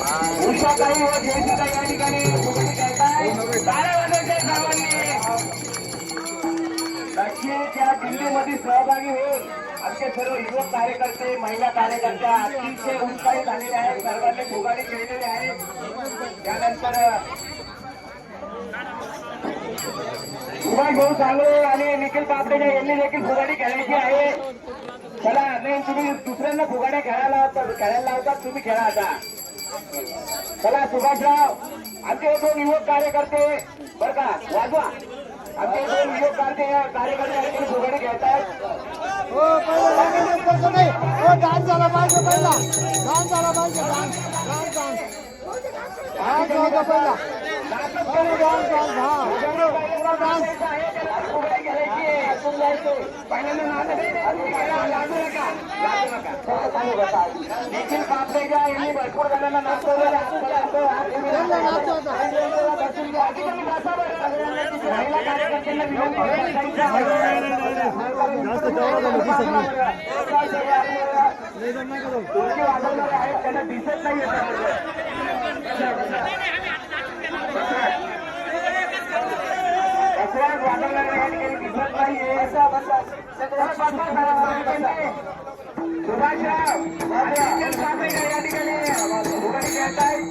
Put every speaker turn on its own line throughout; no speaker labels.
उषाताई व जयसीताई या ठिकाणी फुगडी खेळताय. टाळ्या वाजवायच्या सर्वांनी. नक्की त्या दिंडीमध्ये सहभागी होऊन आमचे सर्व युवक कार्यकर्ते महिला कार्यकर्त्या अतिशय उत्साही झालेले आहेत. सर्वांनी फुगाडी खेळलेले आहेत. त्यानंतर सुभाष भाऊ सांगळे आणि निखिल पापडेजा यांनी देखील फुगाडी खेळायची आहे. चला नाही तुम्ही दुसऱ्यांना फुगाड्या खेळायला लावतात तुम्ही खेळा आता. चला सुभाषराव आमचे दोन युवक कार्यकर्ते बर का वाजवा. आमचे दोन युवक कार्यकर्ते फुगाडी खेळतात.
डान्स झाला पाहिजे पहिला. डान्स झाला पाहिजे. डान्स
निखिल पापडेजा यांनी भरपूर जणांना नाचवलेला महिला कार्यकर्त्यांना विनंती वाजवणारे आहेत त्यांना दिसत नाही. वाजवणारे या ठिकाणी दिसत नाहीये. सुभाषराव या ठिकाणी फुगाडी खेळताय.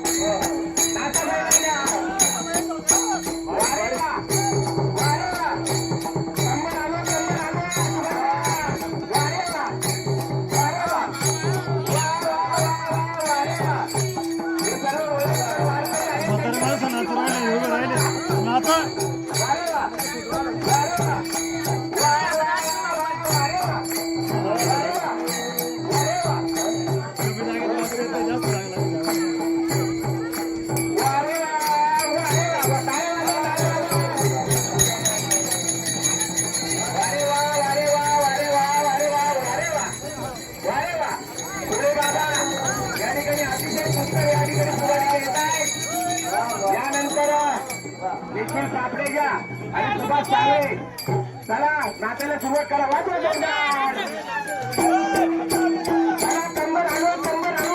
निखिल पापडेजा आणि सुभाष सांगळे चला नाचायला सुरुवात करा. वाजवा चला कंबर आणू कंबर आणू.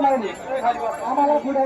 आम्हाला पुढे